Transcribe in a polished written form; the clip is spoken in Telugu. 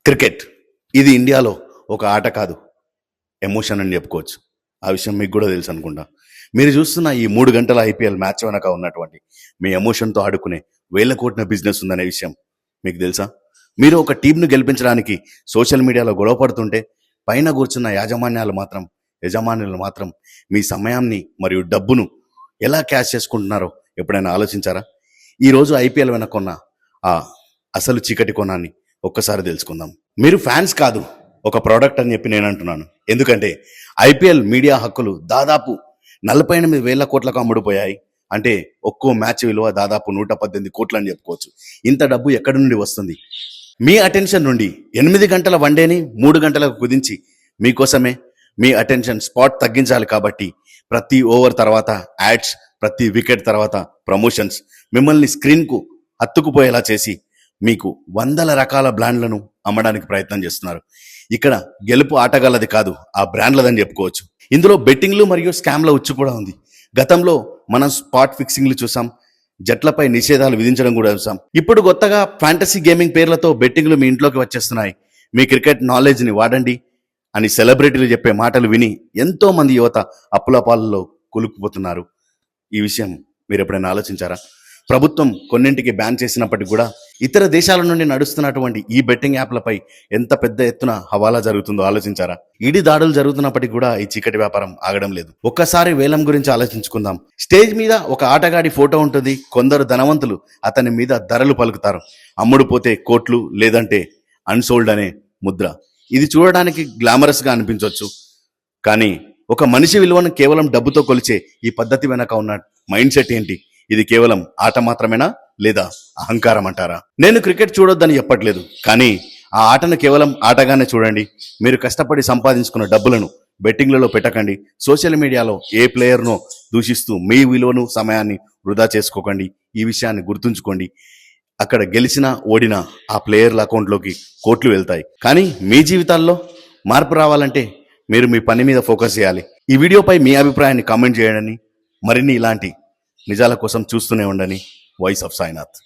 క్రికెట్ ఇది ఇండియాలో ఒక ఆట కాదు, ఎమోషన్ అని చెప్పుకోవచ్చు. ఆ విషయం మీకు కూడా తెలుసు అనుకుంటా. మీరు చూస్తున్న ఈ 3 గంటల ఐపీఎల్ మ్యాచ్ వెనక ఉన్నటువంటి మీ ఎమోషన్తో ఆడుకునే వేల కోట్ల బిజినెస్ ఉందనే విషయం మీకు తెలుసా? మీరు ఒక టీంను గెలిపించడానికి సోషల్ మీడియాలో గొడవ పడుతుంటే పైన కూర్చున్న యజమానులు మాత్రం మీ సమయాన్ని మరియు డబ్బును ఎలా క్యాష్ చేసుకుంటున్నారో ఎప్పుడైనా ఆలోచించారా? ఈరోజు ఐపీఎల్ వెనకున్న ఆ అసలు చీకటి కోణాన్ని ఒక్కసారి తెలుసుకుందాం. మీరు ఫ్యాన్స్ కాదు, ఒక ప్రోడక్ట్ అని చెప్పి నేను అంటున్నాను. ఎందుకంటే ఐపీఎల్ మీడియా హక్కులు దాదాపు 48,000 కోట్లకు అమ్ముడుపోయాయి. అంటే ఒక్కో మ్యాచ్ విలువ దాదాపు 118 కోట్లు అని చెప్పుకోవచ్చు. ఇంత డబ్బు ఎక్కడి నుండి వస్తుంది? మీ అటెన్షన్ నుండి 8 గంటల వన్డేని 3 గంటలకు కుదించి మీకోసమే మీ అటెన్షన్ స్పాట్ తగ్గించాలి. కాబట్టి ప్రతి ఓవర్ తర్వాత యాడ్స్, ప్రతి వికెట్ తర్వాత ప్రమోషన్స్ మిమ్మల్ని స్క్రీన్కు అత్తుకుపోయేలా చేసి మీకు వందల రకాల బ్రాండ్లను అమ్మడానికి ప్రయత్నం చేస్తున్నారు. ఇక్కడ గెలుపు ఆటగాళ్ళది కాదు, ఆ బ్రాండ్లదని చెప్పుకోవచ్చు. ఇందులో బెట్టింగ్లు మరియు స్కామ్ల ఉచ్చు కూడా ఉంది. గతంలో మనం స్పాట్ ఫిక్సింగ్లు చూసాం, జట్లపై నిషేధాలు విధించడం కూడా చూసాం. ఇప్పుడు కొత్తగా ఫ్యాంటసీ గేమింగ్ పేర్లతో బెట్టింగ్లు మీ ఇంట్లోకి వచ్చేస్తున్నాయి. మీ క్రికెట్ నాలెడ్జ్ని వాడండి అని సెలబ్రిటీలు చెప్పే మాటలు విని ఎంతో మంది యువత అప్పుల పాలలో కూలుకుపోతున్నారు. ఈ విషయం మీరు ఎప్పుడైనా ఆలోచించారా? ప్రభుత్వం కొన్నింటికి బ్యాన్ చేసినప్పటికీ కూడా ఇతర దేశాల నుండి నడుస్తున్నటువంటి ఈ బెట్టింగ్ యాప్లపై ఎంత పెద్ద ఎత్తున హవాలా జరుగుతుందో ఆలోచించారా? ఈడీ దాడులు జరుగుతున్నప్పటికీ కూడా ఈ చీకటి వ్యాపారం ఆగడం లేదు. ఒక్కసారి వేలం గురించి ఆలోచించుకుందాం. స్టేజ్ మీద ఒక ఆటగాడి ఫోటో ఉంటుంది. కొందరు ధనవంతులు అతని మీద ధరలు పలుకుతారు. అమ్ముడు పోతే కోట్లు, లేదంటే అన్సోల్డ్ అనే ముద్ర. ఇది చూడడానికి గ్లామరస్గా అనిపించవచ్చు, కానీ ఒక మనిషి విలువను కేవలం డబ్బుతో కొలిచే ఈ పద్ధతి వెనక ఉన్న మైండ్ సెట్ ఏంటి? ఇది కేవలం ఆట మాత్రమేనా, లేదా అహంకారం అంటారా? నేను క్రికెట్ చూడొద్దని చెప్పట్లేదు, కానీ ఆ ఆటను కేవలం ఆటగానే చూడండి. మీరు కష్టపడి సంపాదించుకున్న డబ్బులను బెట్టింగ్లలో పెట్టకండి. సోషల్ మీడియాలో ఏ ప్లేయర్నో దూషిస్తూ మీ విలువను, సమయాన్ని వృధా చేసుకోకండి. ఈ విషయాన్ని గుర్తుంచుకోండి. అక్కడ గెలిచినా ఓడినా ఆ ప్లేయర్ల అకౌంట్లోకి కోట్లు వెళ్తాయి. కానీ మీ జీవితాల్లో మార్పు రావాలంటే మీరు మీ పని మీద ఫోకస్ చేయాలి. ఈ వీడియోపై మీ అభిప్రాయాన్ని కామెంట్ చేయండి. మరిన్ని ఇలాంటి నిజాల కోసం చూస్తూనే ఉండండి వాయిస్ ఆఫ్ సాయినాథ్.